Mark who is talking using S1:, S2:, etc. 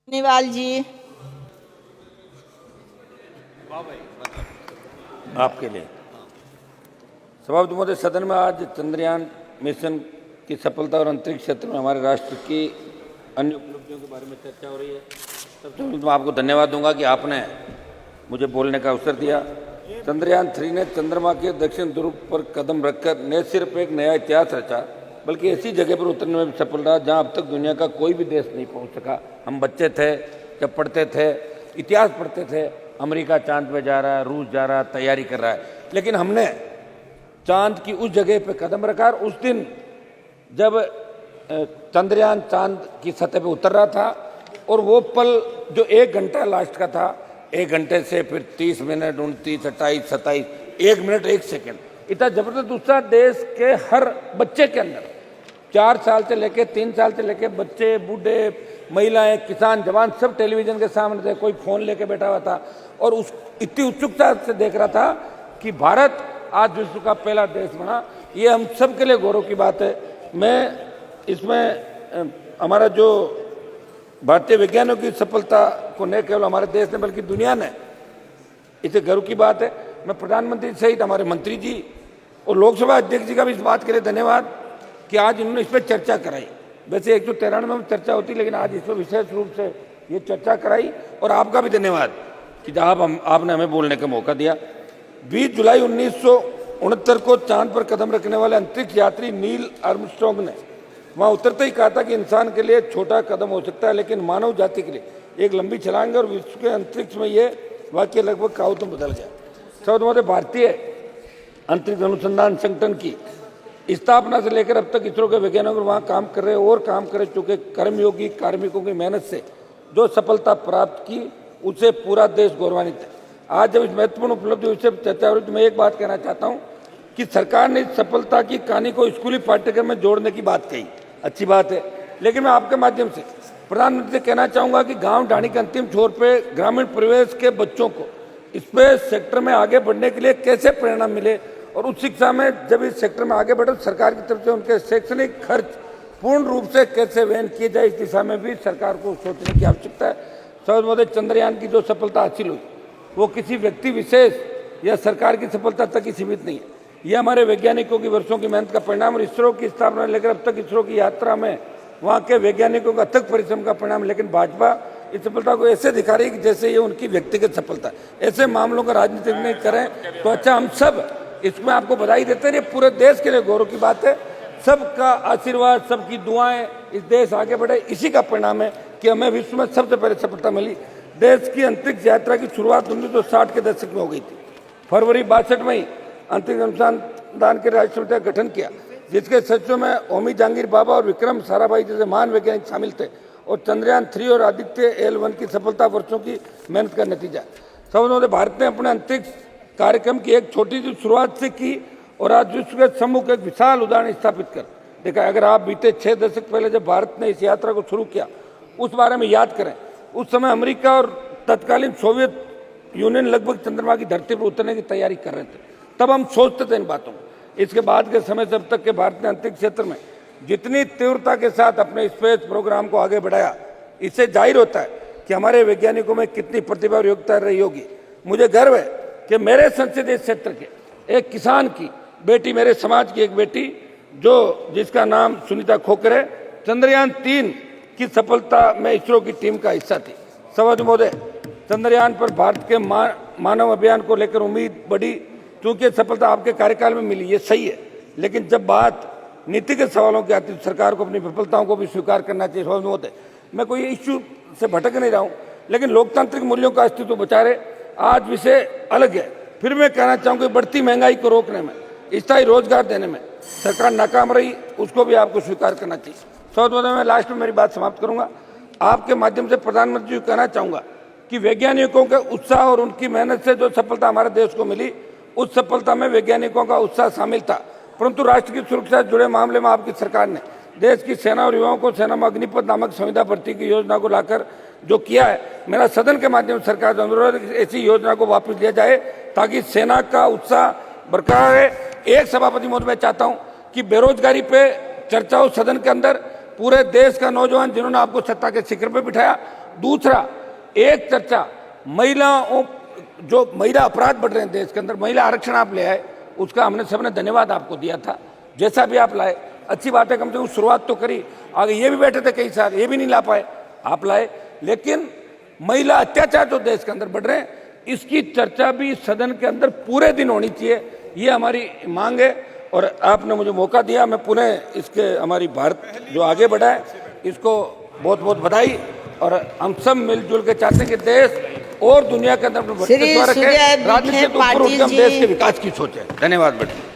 S1: निवाल जी।
S2: आपके लिए सभापति महोदय, सदन में आज चंद्रयान मिशन की सफलता और अंतरिक्ष क्षेत्र में हमारे राष्ट्र की अन्य उपलब्धियों के बारे में चर्चा हो रही है। सबसे पहले मैं आपको धन्यवाद दूंगा कि आपने मुझे बोलने का अवसर दिया। चंद्रयान 3 ने चंद्रमा के दक्षिण ध्रुव पर कदम रखकर न सिर्फ एक नया इतिहास रचा, बल्कि ऐसी जगह पर उतरने में भी सफल रहा जहां अब तक दुनिया का कोई भी देश नहीं पहुंच सका। हम बच्चे थे जब पढ़ते थे, इतिहास पढ़ते थे, अमेरिका चांद पे जा रहा है, रूस जा रहा है, तैयारी कर रहा है, लेकिन हमने चांद की उस जगह पे कदम रखा। और उस दिन जब चंद्रयान चांद की सतह पे उतर रहा था और वो पल जो 1 घंटा लास्ट का था, 1 घंटे से फिर 30 मिनट, 29, 28, 27, 1 मिनट 1 सेकेंड, इतना जबरदस्त उत्साह देश के हर बच्चे के अंदर, 4 साल से लेके 3 साल से लेके बच्चे, बूढ़े, महिलाएं, किसान, जवान सब टेलीविजन के सामने थे, कोई फोन लेके बैठा हुआ था और उस इतनी उत्सुकता से देख रहा था कि भारत आज विश्व का पहला देश बना। ये हम सब के लिए गौरव की बात है। मैं इसमें हमारा जो भारतीय वैज्ञानिकों की सफलता को न केवल हमारे देश ने बल्कि दुनिया ने, इसे गर्व की बात है। मैं प्रधानमंत्री सहित हमारे मंत्री जी और लोकसभा अध्यक्ष जी का भी इस बात के लिए धन्यवाद कि आज इन्होंने इस पर चर्चा कराई। वैसे 193 में चर्चा होती, लेकिन आज इस पर विशेष रूप से ये चर्चा कराई। और आपका भी धन्यवाद कि आपने हमें बोलने का मौका दिया। 20 जुलाई 1969 को चांद पर कदम रखने वाले अंतरिक्ष यात्री नील आर्मस्ट्रांग ने वहां उतरते ही कहा था कि इंसान के लिए छोटा कदम हो सकता है, लेकिन मानव जाति के लिए एक लंबी छलांग है। और विश्व के अंतरिक्ष में ये वाक्य लगभग काउंट में बदल गया। सब महोदय, भारतीय अंतरिक्ष अनुसंधान संगठन की स्थापना से लेकर अब तक इसरो के वैज्ञानिक वहाँ काम कर रहे और काम कर चुके कर्मयोगी कार्मिकों की मेहनत से जो सफलता प्राप्त की, उसे पूरा देश गौरवान्वित है। आज जब इस महत्वपूर्ण उपलब्धि विषय पर चर्चा हो रही है तो मैं एक बात कहना चाहता हूँ कि सरकार ने इस सफलता की कहानी को स्कूली पाठ्यक्रम में जोड़ने की बात कही, अच्छी बात है। लेकिन मैं आपके माध्यम से प्रधानमंत्री से कहना चाहूँगा कि गाँव ढाणी के अंतिम छोर पर ग्रामीण परिवेश के बच्चों को स्पेस सेक्टर में आगे बढ़ने के लिए कैसे प्रेरणा मिले, और उच्च शिक्षा में जब इस सेक्टर में आगे बढ़े तो सरकार की तरफ से उनके शैक्षणिक खर्च पूर्ण रूप से कैसे वहन किए जाए, इस दिशा में भी सरकार को सोचने की आवश्यकता है। सर महोदय, चंद्रयान की जो सफलता हासिल हुई वो किसी व्यक्ति विशेष या सरकार की सफलता तक ही सीमित नहीं है। ये हमारे वैज्ञानिकों की वर्षों की मेहनत का परिणाम और इसरो की स्थापना लेकर अब तक इसरो की यात्रा में वहाँ के वैज्ञानिकों का अथक परिश्रम का परिणाम। लेकिन भाजपा इस सफलता को ऐसे दिखा रही है कि जैसे ये उनकी व्यक्तिगत सफलता। ऐसे मामलों का राजनीतिक नहीं करें तो अच्छा। हम सब इसमें आपको बधाई देते हैं, पूरे देश के लिए गौरव की बात है। सबका आशीर्वाद, सबकी दुआएं, इस देश आगे बढ़े, इसी का परिणाम है कि हमें विश्व में सबसे पहले सफलता मिली। देश की अंतरिक्ष यात्रा की शुरुआत 1960 के दशक में हो गई थी। फरवरी 62 में अंतरिक्ष अनुसंधान के राष्ट्रीय समिति का गठन किया, जिसके सदस्यों में होमी जहांगीर बाबा और विक्रम साराभाई जैसे महान वैज्ञानिक शामिल थे। और चंद्रयान 3 और आदित्य L1 की सफलता वर्षों की मेहनत का नतीजा। सब भारत ने अपने अंतरिक्ष कार्यक्रम की एक छोटी सी शुरुआत से की और आज विश्व के सम्मुख एक विशाल उदाहरण स्थापित कर देखा। अगर आप बीते 6 दशक पहले जब भारत ने इस यात्रा को शुरू किया उस बारे में याद करें, उस समय अमेरिका और तत्कालीन सोवियत यूनियन लगभग चंद्रमा की धरती पर उतरने की तैयारी कर रहे थे। तब हम सोचते थे इन बातों को। इसके बाद के समय से अब तक के भारत ने अंतरिक्ष क्षेत्र में जितनी तीव्रता के साथ अपने स्पेस प्रोग्राम को आगे बढ़ाया, इससे जाहिर होता है कि हमारे वैज्ञानिकों में कितनी प्रतिभा और योग्यता रही होगी। मुझे गर्व है कि मेरे संसदीय क्षेत्र के एक किसान की बेटी, मेरे समाज की एक बेटी जिसका नाम सुनीता खोकर है, चंद्रयान 3 की सफलता में इसरो की टीम का हिस्सा थी। सभापति महोदय, चंद्रयान पर भारत के मानव अभियान को लेकर उम्मीद बढ़ी, क्योंकि सफलता आपके कार्यकाल में मिली, ये सही है। लेकिन जब बात नीतिगत सवालों की आती है, सरकार को अपनी विफलताओं को भी स्वीकार करना चाहिए। सभापति महोदय, मैं कोई इश्यू से भटक नहीं रहा हूँ, लेकिन लोकतांत्रिक मूल्यों का अस्तित्व बचा रहे। आज विषय अलग है, फिर मैं कहना चाहूँगा बढ़ती महंगाई को रोकने में, स्थायी रोजगार देने में सरकार नाकाम रही, उसको भी आपको स्वीकार करना चाहिए। सभापति महोदय, मैं लास्ट में मेरी बात समाप्त करूंगा। आपके माध्यम से प्रधानमंत्री जी को कहना चाहूँगा कि वैज्ञानिकों के उत्साह और उनकी मेहनत से जो सफलता हमारे देश को मिली, उस सफलता में वैज्ञानिकों का उत्साह शामिल था, परंतु राष्ट्र की सुरक्षा से जुड़े मामले में आपकी सरकार ने देश की सेना और युवाओं को सेना में अग्निपथ नामक संविदा भर्ती की योजना को लाकर जो किया है, मेरा सदन के माध्यम से सरकार से अनुरोध है कि ऐसी योजना को वापस लिया जाए ताकि सेना का उत्साह बरकरार रहे। एक सभापति महोदय, मैं चाहता हूं कि बेरोजगारी पे चर्चा हो सदन के अंदर, पूरे देश का नौजवान जिन्होंने आपको सत्ता के शिखर पे बिठाया। दूसरा, एक चर्चा महिलाओं, जो महिला अपराध बढ़ रहे हैं देश के अंदर, महिला आरक्षण आप ले आए, उसका हमने सबने धन्यवाद आपको दिया था। जैसा भी आप लाए अच्छी बात है, कम से कम शुरुआत तो करी। आगे ये भी बैठे थे कई साल, ये भी नहीं ला पाए, आप लाए। लेकिन महिला अत्याचार जो देश के अंदर बढ़ रहे हैं, इसकी चर्चा भी सदन के अंदर पूरे दिन होनी चाहिए, ये हमारी मांग है। और आपने मुझे मौका दिया, मैं पुनः इसके हमारी भारत जो आगे बढ़ा है इसको बहुत बहुत बधाई। और हम सब मिलजुल के चाहते हैं कि देश और दुनिया के अंदर राजनीति से ऊपर उठ के हम देश के विकास की सोचें। धन्यवाद बेटा।